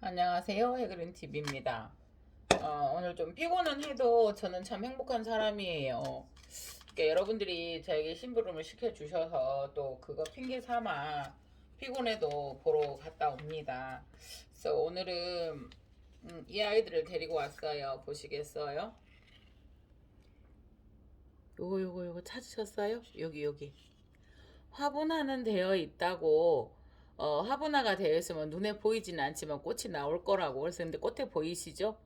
안녕하세요. 해그린TV입니다. 오늘 좀 피곤은 해도 저는 참 행복한 사람이에요. 그러니까 여러분들이 저에게 심부름을 시켜주셔서 또 그거 핑계 삼아 피곤해도 보러 갔다 옵니다. 그래서 오늘은 이 아이들을 데리고 왔어요. 보시겠어요? 요거 찾으셨어요? 여기. 화분화는 되어 있다고. 화분화가 되어 있으면 눈에 보이지는 않지만 꽃이 나올 거라고. 그래서 근데 꽃에 보이시죠?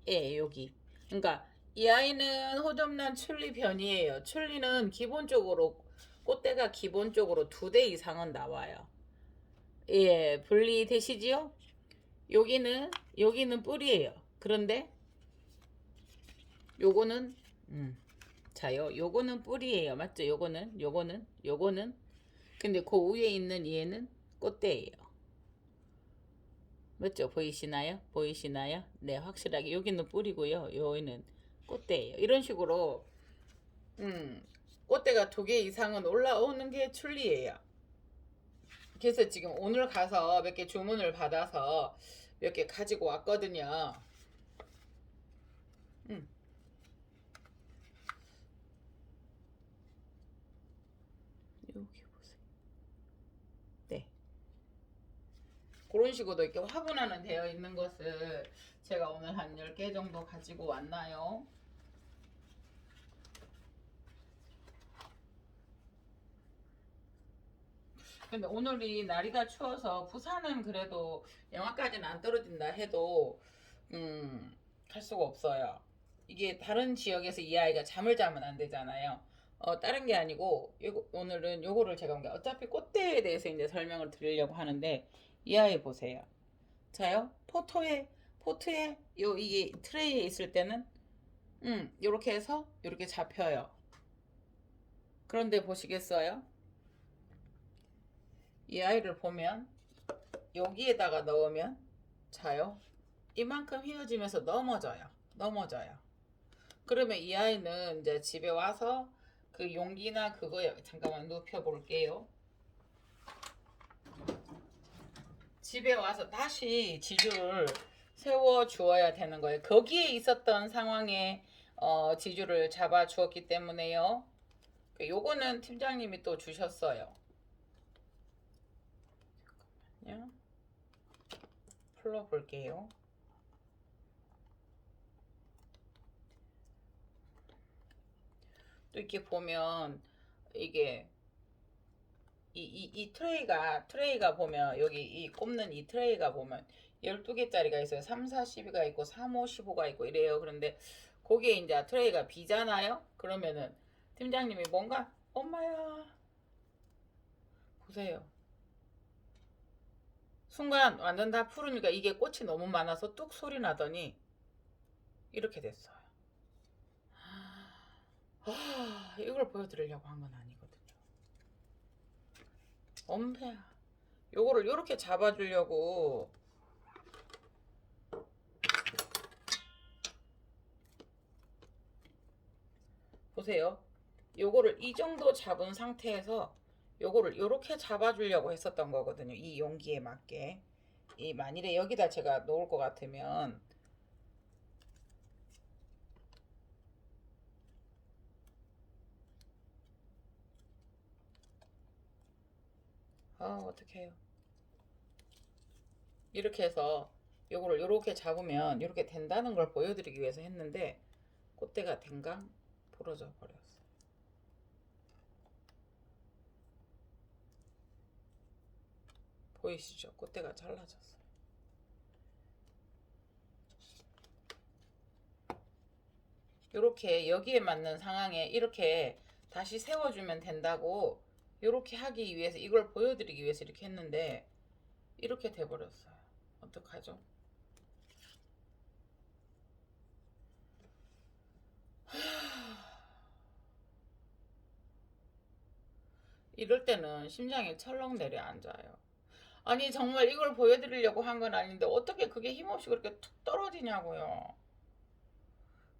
예, 여기. 그러니까 이 아이는 호접란 출리변이에요. 출리는 기본적으로 꽃대가 기본적으로 2대 이상은 나와요. 예, 분리되시지요? 여기는 뿌리예요. 그런데 요거는 자요. 요거는 뿌리예요. 맞죠? 요거는 근데 그 위에 있는 얘는 꽃대예요. 맞죠? 보이시나요? 네, 확실하게 여기는 뿌리고요. 여기는 꽃대예요. 이런 식으로 꽃대가 2개 이상은 올라오는 게 출리예요. 그래서 지금 오늘 가서 몇 개 주문을 받아서 몇 개 가지고 왔거든요. 음. 여기 보세요. 네. 그런 식으로 이렇게 화분화는 되어 있는 것을 제가 오늘 한 10개 정도 가지고 왔나요? 근데 오늘이 날이가 추워서 부산은 그래도 영하까지는 안 떨어진다 해도 갈 수가 없어요. 이게 다른 지역에서 이 아이가 잠을 자면 안 되잖아요. 다른 게 아니고 오늘은 요거를 제가 어차피 꽃대에 대해서 이제 설명을 드리려고 하는데 이 아이 보세요. 자요. 포트에 이게 트레이에 있을 때는 요렇게 해서 요렇게 잡혀요. 그런데 보시겠어요? 이 아이를 보면 여기에다가 넣으면 자요. 이만큼 휘어지면서 넘어져요. 그러면 이 아이는 이제 집에 와서 그 용기나 그거에 잠깐만 눕혀 볼게요. 집에 와서 다시 지주를 세워 주어야 되는 거예요. 거기에 있었던 상황에 지주를 잡아 주었기 때문에요. 요거는 팀장님이 또 주셨어요. 잠깐만요. 풀러 볼게요. 또 이렇게 보면 이게 이 트레이가 보면 여기 이 꼽는 이 트레이가 보면 12개짜리가 있어요. 3, 4, 12가 있고 3, 5, 15가 있고 이래요. 그런데 거기에 이제 트레이가 비잖아요. 그러면은 팀장님이 뭔가 엄마야 보세요. 순간 완전 다 푸르니까 이게 꽃이 너무 많아서 뚝 소리 나더니 이렇게 됐어요. 이걸 보여드리려고 한 건 아니거든요. 엄폐야. 요거를 요렇게 잡아주려고 보세요. 요거를 이 정도 잡은 상태에서 요거를 요렇게 잡아주려고 했었던 거거든요. 이 용기에 맞게. 이 만일에 여기다 제가 놓을 것 같으면 어떡해요. 이렇게 해서 요거를 요렇게 잡으면 이렇게 된다는 걸 보여드리기 위해서 했는데 꽃대가 댕강 부러져 버렸어요. 보이시죠? 꽃대가 잘라졌어요. 요렇게 여기에 맞는 상황에 이렇게 다시 세워주면 된다고 요렇게 하기 위해서 이걸 보여드리기 위해서 이렇게 했는데 이렇게 돼버렸어요. 어떡하죠? 이럴 때는 심장이 철렁 내려앉아요. 아니 정말 이걸 보여드리려고 한 건 아닌데 어떻게 그게 힘없이 그렇게 툭 떨어지냐고요.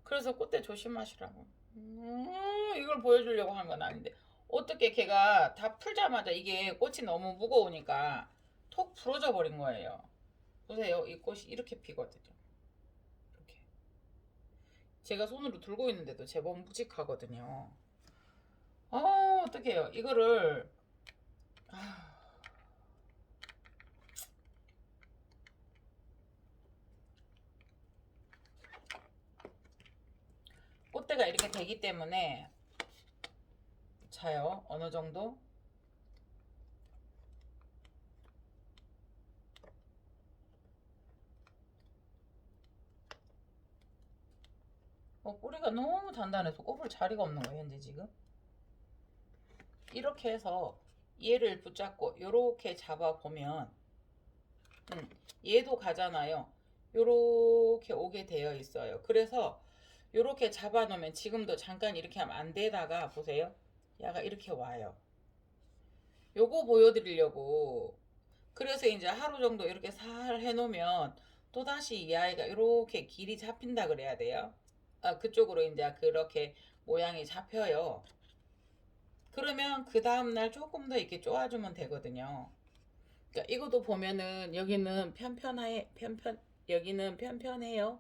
그래서 그때 조심하시라고. 이걸 보여주려고 한 건 아닌데 어떻게 걔가 다 풀자마자 이게 꽃이 너무 무거우니까 톡 부러져 버린 거예요. 보세요. 이 꽃이 이렇게 피거든요. 이렇게. 제가 손으로 들고 있는데도 제법 묵직하거든요. 어떡해요. 이거를 꽃대가 이렇게 되기 때문에 자요. 어느 정도. 뿌리가 너무 단단해서 꼽을 자리가 없는 거예요, 현재 지금. 이렇게 해서 얘를 붙잡고 요렇게 잡아 보면 얘도 가잖아요. 요렇게 오게 되어 있어요. 그래서 요렇게 잡아 놓으면 지금도 잠깐 이렇게 하면 안 되다가 보세요. 얘가 이렇게 와요. 요거 보여드리려고. 그래서 이제 하루 정도 이렇게 살 해놓으면 또다시 이 아이가 이렇게 길이 잡힌다 그래야 돼요. 그쪽으로 이제 그렇게 모양이 잡혀요. 그러면 그 다음날 조금 더 이렇게 쪼아주면 되거든요. 그러니까 이것도 보면은 여기는 여기는 편편해요.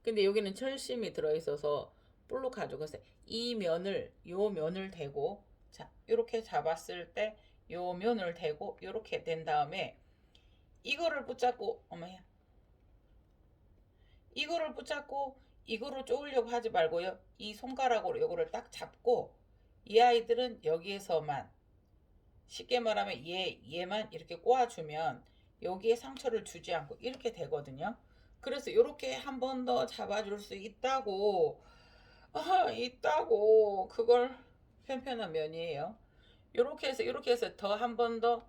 근데 여기는 철심이 들어있어서 볼록 가지고 이 면을 요 면을 대고 자 이렇게 잡았을 때 요 면을 대고 이렇게 된 다음에 이거를 붙잡고 어머야 이거를 붙잡고 이거를 쪼으려고 하지 말고요. 이 손가락으로 요거를 딱 잡고 이 아이들은 여기에서만 쉽게 말하면 얘만 이렇게 꼬아주면 여기에 상처를 주지 않고 이렇게 되거든요. 그래서 이렇게 한 번 더 잡아줄 수 있다고 있다고 그걸 편편한 면이에요. 이렇게 해서 더 한 번 더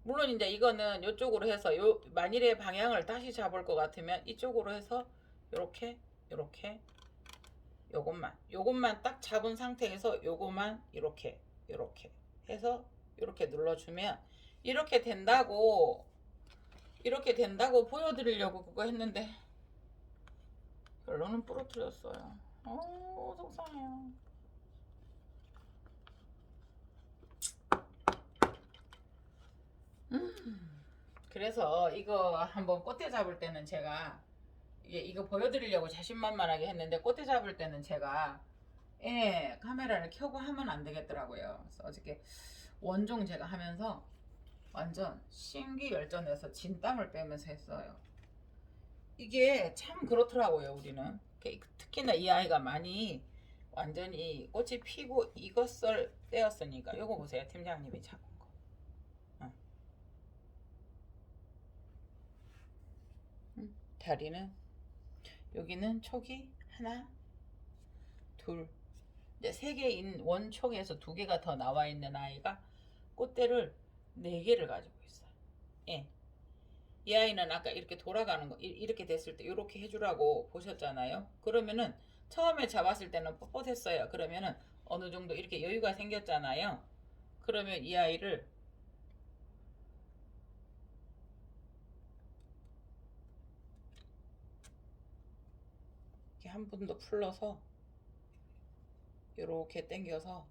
물론 이제 이거는 이쪽으로 해서 만일의 방향을 다시 잡을 것 같으면 이쪽으로 해서 이렇게 요것만 딱 잡은 상태에서 요것만 이렇게 해서 이렇게 눌러주면 이렇게 된다고 보여드리려고 그거 했는데 결론은 부러뜨렸어요. 속상해요. 그래서 이거 한번 꽃대 잡을 때는 제가 이거 보여드리려고 자신만만하게 했는데 꽃대 잡을 때는 제가 카메라를 켜고 하면 안 되겠더라고요. 그래서 어저께 원종 제가 하면서 완전 심기열전해서 진땀을 빼면서 했어요. 이게 참 그렇더라고요. 우리는 특히나 이 아이가 많이 완전히 꽃이 피고 익었을 때였으니까 요거 보세요. 팀장님이 잡은 거. 다리는 여기는 촉이 하나 둘 이제 3개인 원촉에서 2개가 더 나와 있는 아이가 꽃대를 4개를 가지고 있어요. 예. 이 아이는 아까 이렇게 돌아가는 거 이렇게 됐을 때 이렇게 해주라고 보셨잖아요. 그러면은 처음에 잡았을 때는 뻣뻣했어요. 그러면은 어느 정도 이렇게 여유가 생겼잖아요. 그러면 이 아이를 이렇게 한 번 더 풀러서 이렇게 당겨서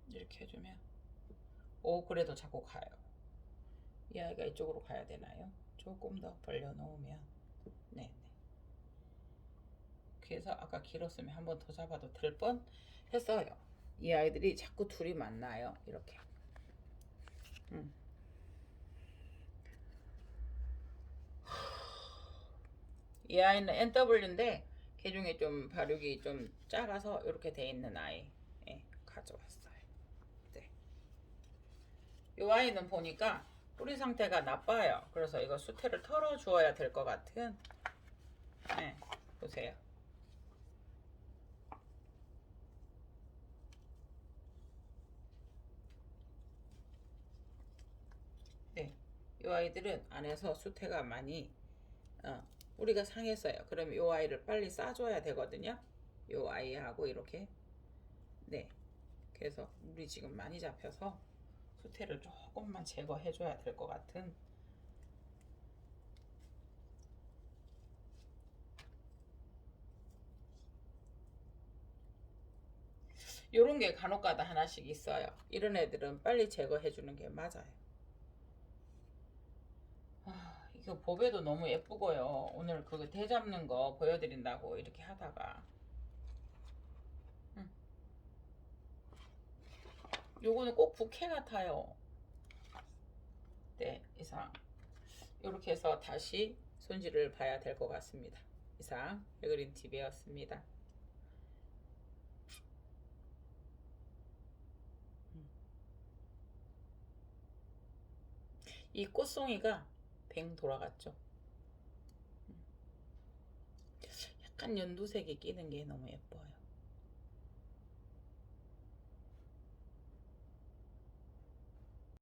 이렇게 해주면 그래도 자꾸 가요. 이 아이가 이쪽으로 가야 되나요? 조금 더 벌려 놓으면 네. 그래서 아까 길었으면 한 번 더 잡아도 될 뻔 했어요. 이 아이들이 자꾸 둘이 만나요. 이렇게. 이 아이는 NW인데 개중에 좀 발육이 좀 작아서 이렇게 돼 있는 아이 가져왔어요. 네. 이 아이는 보니까 뿌리 상태가 나빠요. 그래서 이거 수태를 털어 주어야 될 것 같은. 보세요. 네, 이 아이들은 안에서 수태가 많이 뿌리가 상했어요. 그럼 이 아이를 빨리 싸줘야 되거든요. 이 아이하고 이렇게. 네, 그래서 물이 지금 많이 잡혀서 수태를 조금만 제거해줘야 될 것 같은 요런 게 간혹가다 하나씩 있어요. 이런 애들은 빨리 제거해 주는 게 맞아요. 이거 보배도 너무 예쁘고요. 오늘 그거 대 잡는 거 보여드린다고 이렇게 하다가 요거는 꼭 부케 같아요. 네, 이상 이렇게 해서 다시 손질을 봐야 될 것 같습니다. 이상 백그린 TV였습니다. 이 꽃송이가 뱅 돌아갔죠. 약간 연두색이 끼는 게 너무 예뻐요.